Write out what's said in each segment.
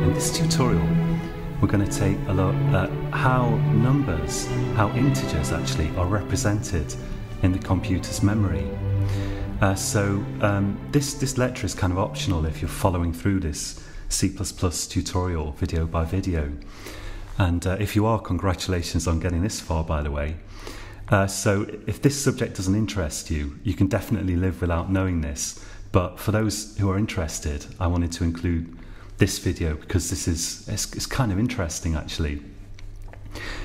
In this tutorial, we're going to take a look at how integers actually are represented in the computer's memory. This lecture is kind of optional if you're following through this C++ tutorial video by video. And if you are, congratulations on getting this far, by the way. So if this subject doesn't interest you, you can definitely live without knowing this. But for those who are interested, I wanted to include this video because it's kind of interesting actually.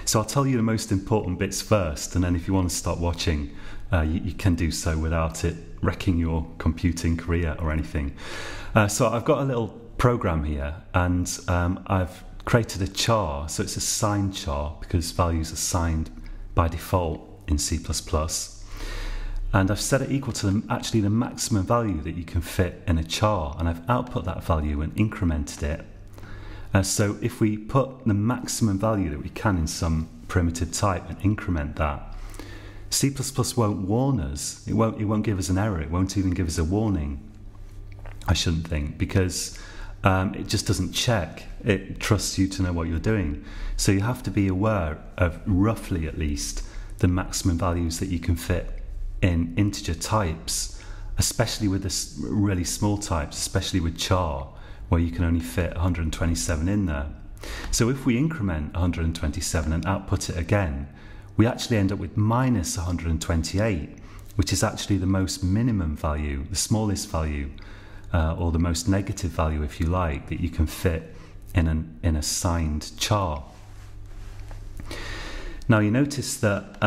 So I'll tell you the most important bits first, and then if you want to start watching, you can do so without it wrecking your computing career or anything. So I've got a little program here, and I've created a char. So it's a signed char because values are signed by default in C++. And I've set it equal to the maximum value that you can fit in a char, and I've output that value and incremented it. So if we put the maximum value that we can in some primitive type and increment that, C++ won't warn us. It won't give us an error. It won't even give us a warning, I shouldn't think, because it just doesn't check. It trusts you to know what you're doing. So you have to be aware of, roughly at least, the maximum values that you can fit in integer types, especially with the really small types, especially with char, where you can only fit 127 in there. So if we increment 127 and output it again, we actually end up with minus 128, which is actually the most minimum value, the smallest value, or the most negative value, if you like, that you can fit in a signed char. Now you notice that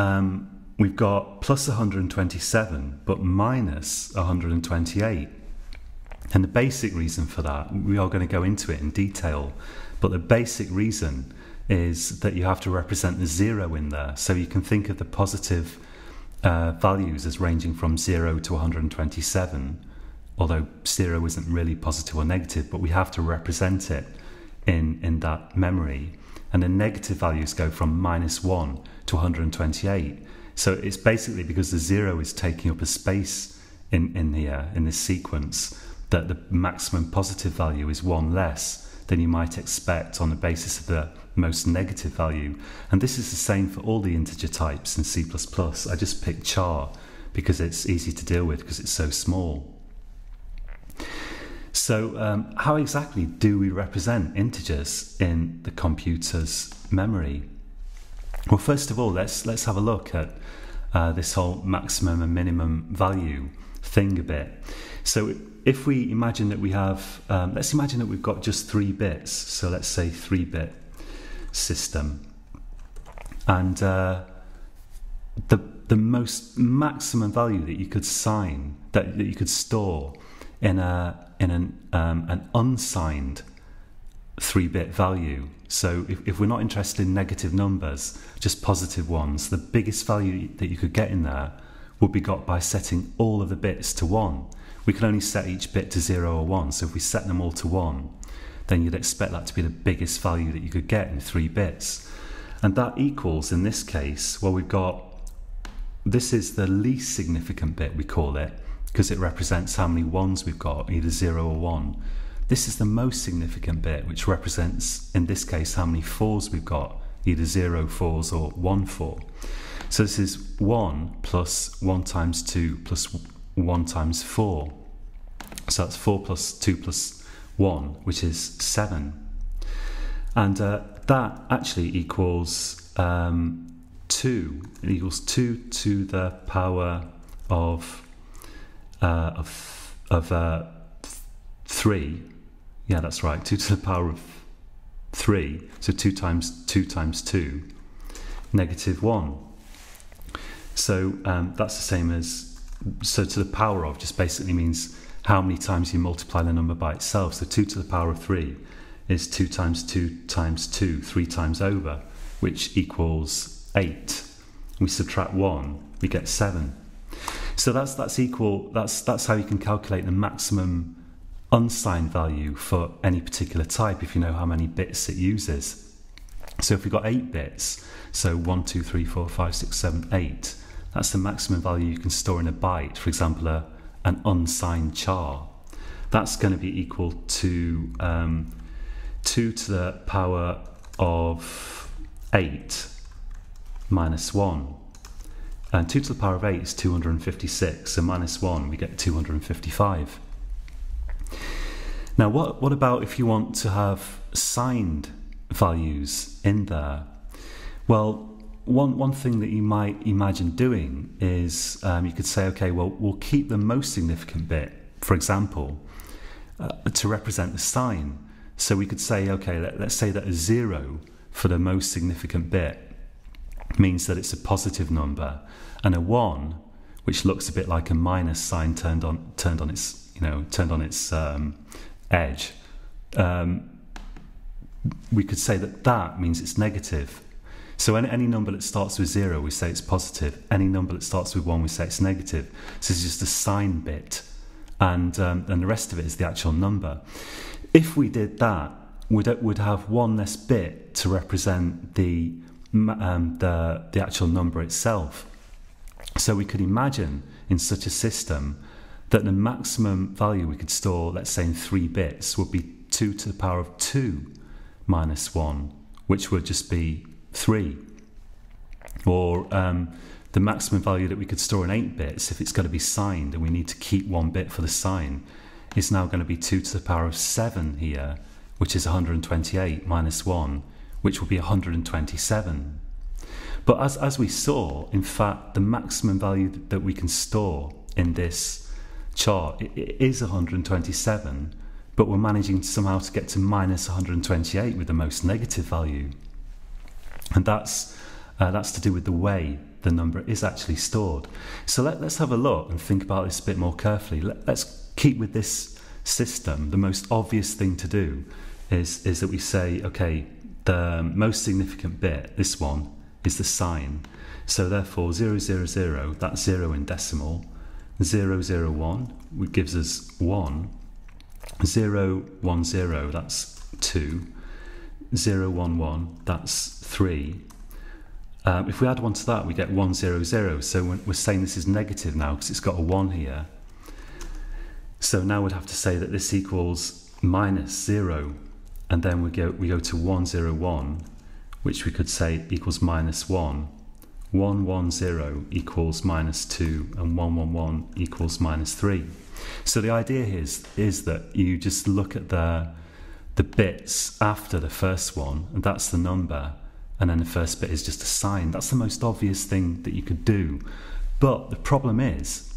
we've got plus 127 but minus 128, and the basic reason for that, we are going to go into it in detail, but the basic reason is that you have to represent the 0 in there. So you can think of the positive values as ranging from 0 to 127, although 0 isn't really positive or negative, but we have to represent it in that memory. And the negative values go from minus 1 to 128. So it's basically because the 0 is taking up a space in here, in this sequence, that the maximum positive value is 1 less than you might expect on the basis of the most negative value. And this is the same for all the integer types in C++. I just picked char because it's easy to deal with because it's so small. So how exactly do we represent integers in the computer's memory? Well, first of all, let's have a look at this whole maximum and minimum value thing a bit. So if we imagine that we have, let's imagine that we've got just 3 bits. So let's say 3-bit system, and the most maximum value that you could sign, that you could store in an unsigned 3-bit value. So if we're not interested in negative numbers, just positive ones, the biggest value that you could get in there would be got by setting all of the bits to 1. We can only set each bit to 0 or 1, so if we set them all to 1, then you'd expect that to be the biggest value that you could get in 3 bits. And that equals, in this case, well, we've got, this is the least significant bit, we call it, because it represents how many 1s we've got, either 0 or 1. This is the most significant bit, which represents, in this case, how many 4s we've got, either 0 4s or 1 4. So this is 1 plus 1 times 2 plus 1 times 4. So that's 4 plus 2 plus 1, which is 7. And that actually equals 2. It equals 2 to the power of 3. Yeah, that's right, 2 to the power of 3. So 2 times 2 times 2, negative 1. So that's the same as, so to the power of just basically means how many times you multiply the number by itself. So 2 to the power of 3 is 2 times 2 times 2, 3 times over, which equals 8. We subtract 1, we get 7. So that's how you can calculate the maximum unsigned value for any particular type if you know how many bits it uses. So if we've got 8 bits, so 1, 2, 3, 4, 5, 6, 7, 8, that's the maximum value you can store in a byte. For example, an unsigned char. That's going to be equal to 2 to the power of 8 minus 1. And 2 to the power of 8 is 256, so minus 1, we get 255. Now, what about if you want to have signed values in there? Well, one thing that you might imagine doing is you could say, okay, well, we'll keep the most significant bit, for example, to represent the sign. So we could say, okay, let's say that a 0 for the most significant bit means that it's a positive number, and a 1, which looks a bit like a minus sign turned on its edge, we could say that means it's negative. So any number that starts with 0, we say it's positive. Any number that starts with 1, we say it's negative. So it's just a sign bit, and the rest of it is the actual number. If we did that, we'd have one less bit to represent the actual number itself. So we could imagine in such a system that the maximum value we could store, let's say in 3 bits, would be 2 to the power of 2 minus 1, which would just be 3. Or the maximum value that we could store in 8 bits, if it's going to be signed and we need to keep 1 bit for the sign, is now going to be 2 to the power of 7 here, which is 128 minus 1, which will be 127. But as we saw, in fact, the maximum value that we can store in this chart it is 127, but we're managing somehow to get to minus 128 with the most negative value. And that's to do with the way the number is actually stored. So let's have a look and think about this a bit more carefully. Let's keep with this system. The most obvious thing to do is that we say, okay, the most significant bit, this one, is the sign. So therefore 000, that's 0 in decimal. 001, which gives us 1. 010, that's 2. 011, that's 3. If we add 1 to that, we get 100. So we're saying this is negative now because it's got a 1 here. So now we'd have to say that this equals minus 0. And then we go to 101, which we could say equals minus 1. 110 equals minus 2, and 111 equals minus 3. So the idea is that you just look at the bits after the first one, and that's the number, and then the first bit is just a sign. That's the most obvious thing that you could do. But the problem is,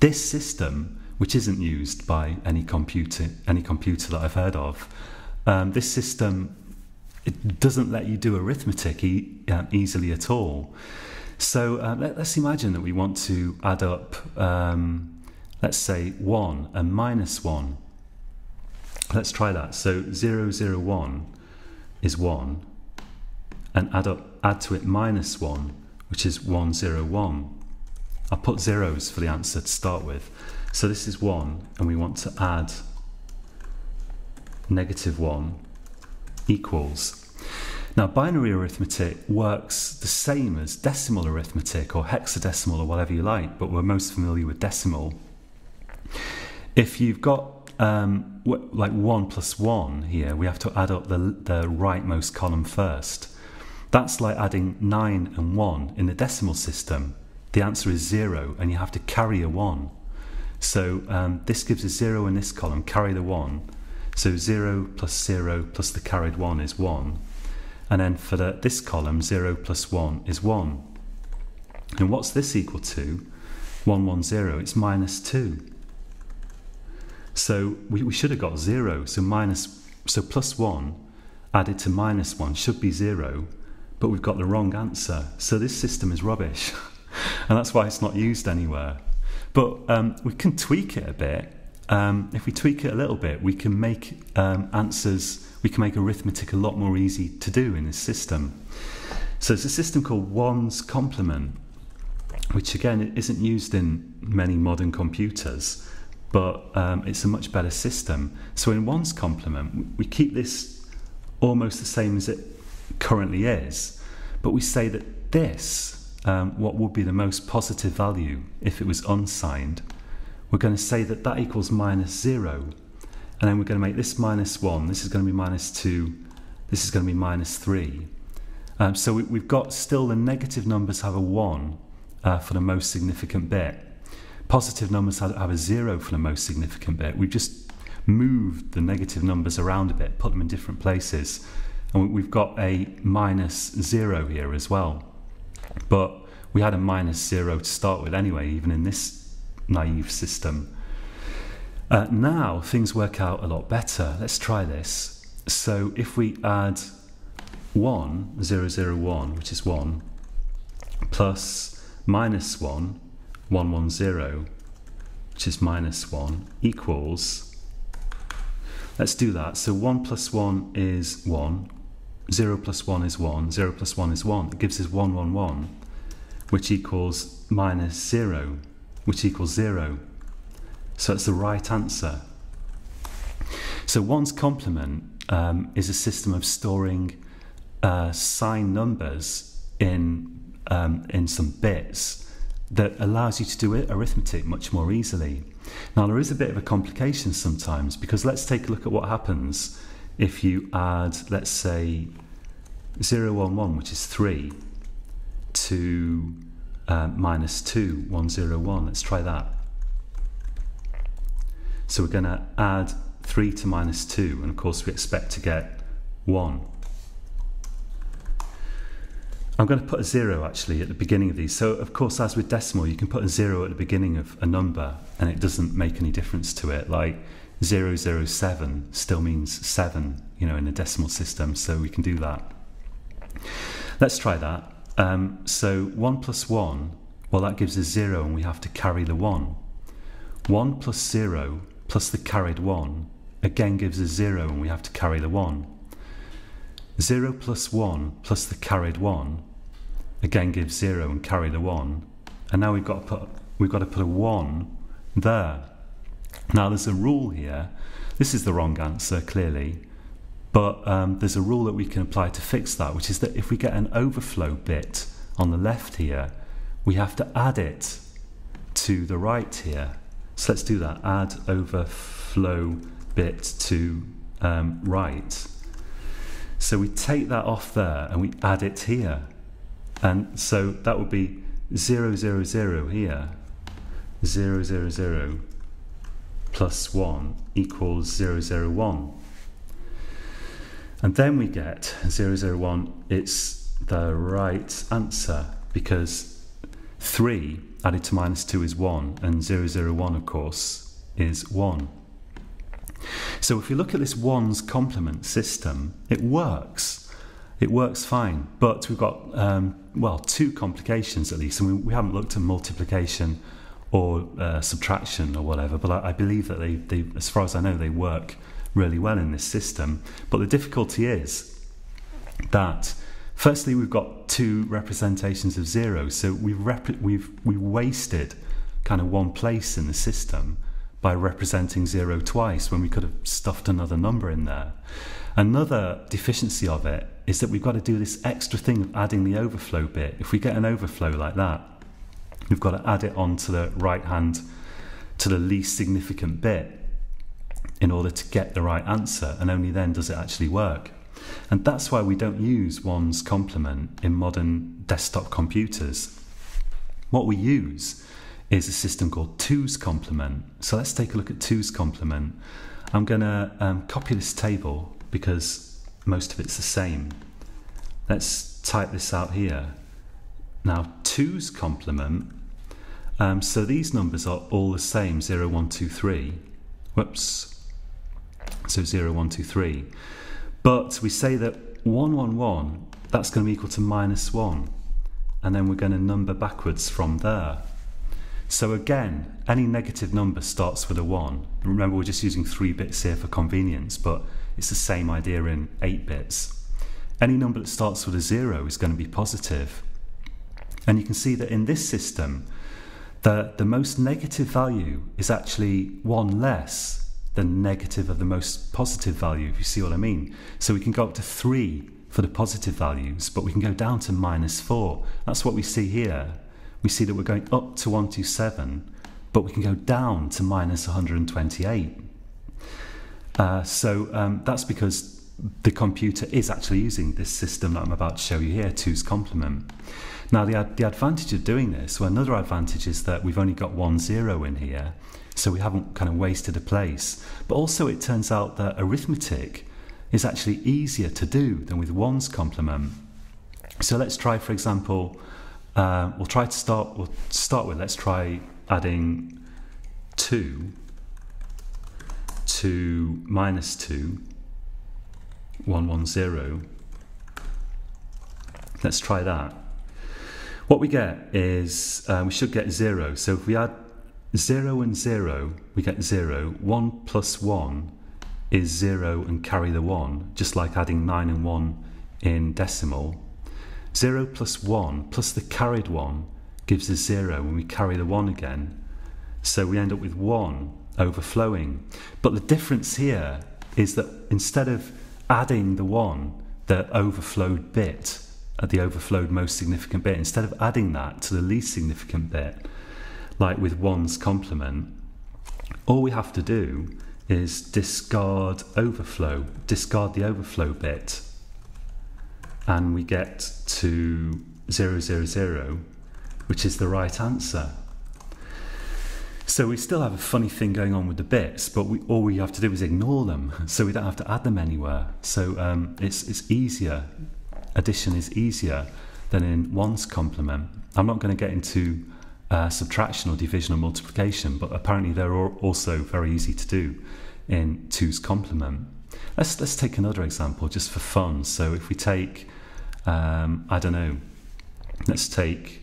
this system, which isn't used by any computer that I've heard of, this system, it doesn't let you do arithmetic easily at all. So let's imagine that we want to add up, let's say 1 and minus 1. Let's try that. So 001 is 1, and add to it minus 1, which is 101. I'll put zeros for the answer to start with. So this is 1, and we want to add negative 1 equals. Now, binary arithmetic works the same as decimal arithmetic or hexadecimal or whatever you like, but we're most familiar with decimal. If you've got like 1 plus 1 here, we have to add up the rightmost column first. That's like adding 9 and 1 in the decimal system. The answer is 0, and you have to carry a 1. So this gives a 0 in this column, carry the 1. So 0 plus the carried 1 is 1. And then for this column, 0 plus 1 is 1. And what's this equal to? 110, it's minus 2. So we should have got 0. So plus 1 added to minus 1 should be 0, but we've got the wrong answer. So this system is rubbish. And that's why it's not used anywhere. But we can tweak it a bit. If we tweak it a little bit, we can make we can make arithmetic a lot more easy to do in this system. So it's a system called 1's complement, which again isn't used in many modern computers, but it's a much better system. So in 1's complement, we keep this almost the same as it currently is, but we say that this, what would be the most positive value if it was unsigned, we're going to say that equals minus 0. and then we're going to make this minus 1, this is going to be minus 2, this is going to be minus 3. So we've got still the negative numbers have a 1 for the most significant bit. Positive numbers have a 0 for the most significant bit. We've just moved the negative numbers around a bit, put them in different places. And we've got a minus 0 here as well. But we had a minus 0 to start with anyway, even in this naive system. Now things work out a lot better. Let's try this. So if we add 1, 0, 0, 1, which is 1, plus minus 1, 1, 1, 0, which is minus 1, equals, let's do that. So 1 plus 1 is 1, 0 plus 1 is 1, 0 plus 1 is 1. It gives us 1, 1, 1, which equals minus 0, which equals 0. So that's the right answer. So 1's complement is a system of storing signed numbers in some bits that allows you to do arithmetic much more easily. Now there is a bit of a complication sometimes, because let's take a look at what happens if you add, let's say, 0, 1, 1, which is 3, to minus 2, 1, 0, 1. Let's try that. So we're going to add 3 to minus 2, and of course we expect to get 1. I'm going to put a 0 actually at the beginning of these. So of course, as with decimal, you can put a 0 at the beginning of a number and it doesn't make any difference to it. Like 007 still means 7, you know, in the decimal system, so we can do that. Let's try that. So 1 plus 1, well, that gives us 0 and we have to carry the 1. 1 plus 0 plus the carried 1 again gives us 0 and we have to carry the 1. 0 plus 1 plus the carried 1 again gives 0 and carry the 1. And now we've got to put a 1 there. Now there's a rule here. This is the wrong answer, clearly. But there's a rule that we can apply to fix that, which is that if we get an overflow bit on the left here, we have to add it to the right here. So let's do that. Add overflow bit to right. So we take that off there and we add it here. And so that would be 0, 0, 0 here. 0, 0, 0 plus 1 equals 0, 0, 1. And then we get 0, 0, 1. It's the right answer, because 3 added to minus 2 is 1, and 0, 0, 1, of course, is 1. So if you look at this 1's complement system, it works. It works fine, but we've got, well, 2 complications at least, and we haven't looked at multiplication or subtraction or whatever, but I believe that they, as far as I know, they work really well in this system. But the difficulty is that, firstly, we've got 2 representations of 0, so we've wasted kind of one place in the system by representing 0 twice when we could have stuffed another number in there. Another deficiency of it is that we've got to do this extra thing of adding the overflow bit. If we get an overflow like that, we've got to add it on to the right hand, to the least significant bit, in order to get the right answer, and only then does it actually work. And that's why we don't use 1's complement in modern desktop computers. What we use is a system called 2's complement. So let's take a look at 2's complement. I'm going to copy this table because most of it's the same. Let's type this out here. Now 2's complement, so these numbers are all the same, 0, 1, 2, 3. Whoops. So 0, 1, 2, 3. But we say that 1, 1, 1, that's going to be equal to minus 1. And then we're going to number backwards from there. So again, any negative number starts with a 1. Remember, we're just using 3 bits here for convenience, but it's the same idea in 8 bits. Any number that starts with a 0 is going to be positive. And you can see that in this system, the most negative value is actually 1 less than negative of the most positive value, if you see what I mean. So we can go up to 3 for the positive values, but we can go down to minus 4. That's what we see here. We see that we're going up to 127, but we can go down to minus 128. That's because the computer is actually using this system that I'm about to show you here, 2's complement. Now the advantage of doing this, well, another advantage is that we've only got 1 0 in here, so we haven't kind of wasted a place. But also it turns out that arithmetic is actually easier to do than with 1's complement. So let's try, for example, we'll start with, let's try adding 2 to minus 2, 1 1 0. Let's try that. What we get is, we should get 0. So if we add 0 and 0, we get 0. 1 plus 1 is 0 and carry the 1, just like adding 9 and 1 in decimal. 0 plus 1 plus the carried 1 gives us 0 when we carry the 1 again. So we end up with 1 overflowing. But the difference here is that instead of adding the 1, the overflowed bit, the overflowed most significant bit, instead of adding that to the least significant bit, like with 1's complement, all we have to do is discard the overflow bit, and we get to 0 0 0, which is the right answer. So we still have a funny thing going on with the bits, but all we have to do is ignore them, so we don't have to add them anywhere. So it's easier. Addition is easier than in 1's complement. I'm not going to get into subtraction or division or multiplication, but apparently they're also very easy to do in 2's complement. Let's take another example just for fun. So if we take, I don't know, let's take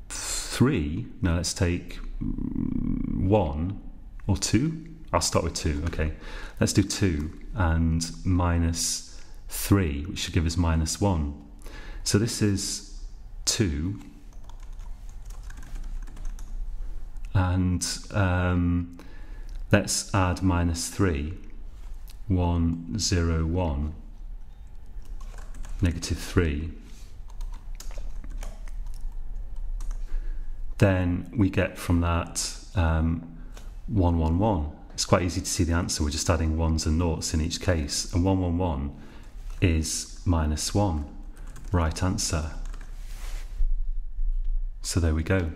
3. No, let's take 1 or 2. I'll start with 2. Okay, let's do 2 and minus 3, which should give us minus 1. So this is 2, and let's add minus 3. 1 0 1, negative 3. Then we get from that 1 1 1. It's quite easy to see the answer. We're just adding 1s and 0s in each case, and 1 1 1 is minus 1. Right answer. So there we go.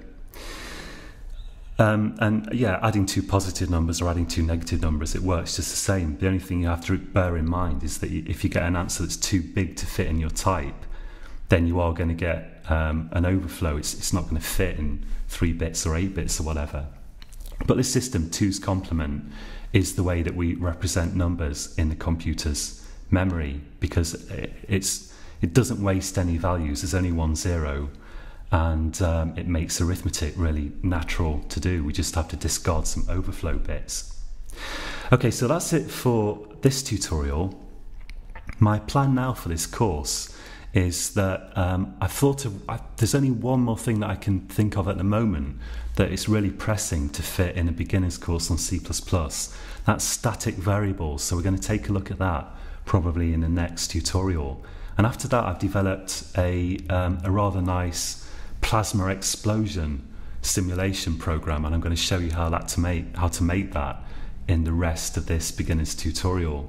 And yeah, adding 2 positive numbers or adding 2 negative numbers, it works just the same. The only thing you have to bear in mind is that if you get an answer that's too big to fit in your type, then you are going to get an overflow. It's not going to fit in 3 bits or 8 bits or whatever. But this system, 2's complement, is the way that we represent numbers in the computer's memory, because it doesn't waste any values. There's only 1 0, and it makes arithmetic really natural to do. We just have to discard some overflow bits. Okay, so that's it for this tutorial. My plan now for this course is that there's only one more thing that I can think of at the moment that is really pressing to fit in a beginner's course on C++. That's static variables. So we're going to take a look at that probably in the next tutorial. And after that, I've developed a rather nice plasma explosion simulation program, and I'm going to show you how to make that in the rest of this beginner's tutorial.